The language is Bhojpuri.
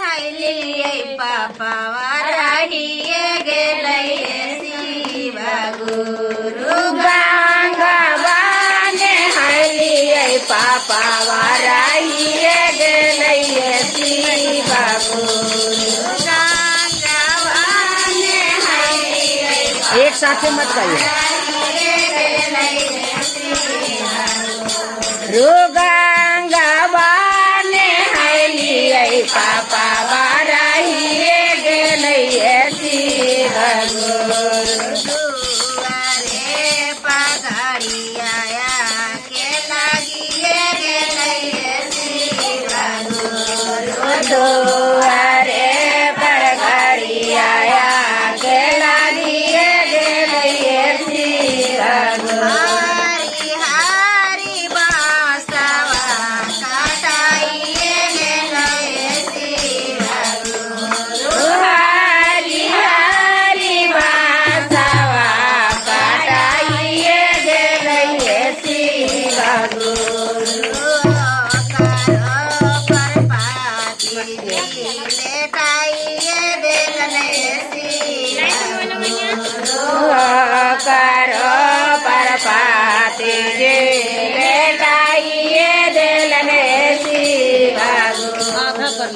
हायली पापा वाराहिये गेलये शिवा गुरु गंगाबाने हायली पापा वाराहिये गेलये शिवा गुरु गंगावाने हायली एक साथ मत कहिए गंगाबाने हायली पापा वाराहिये गेलये शिवा गुरु दुआरे पगाड़िया के लागिए गेलये शिवा गुरु दुआरे पर घड़ी आया के लागिए गेलये शिवा गुरु हरी हरी बांसवा काटाइए गेलये शिवा गुरु हरी हरी बांसवा काटाइए गेलये शिवा गुरु करो पर पाती जी लेटाइए दिलने शिवा गुरु पर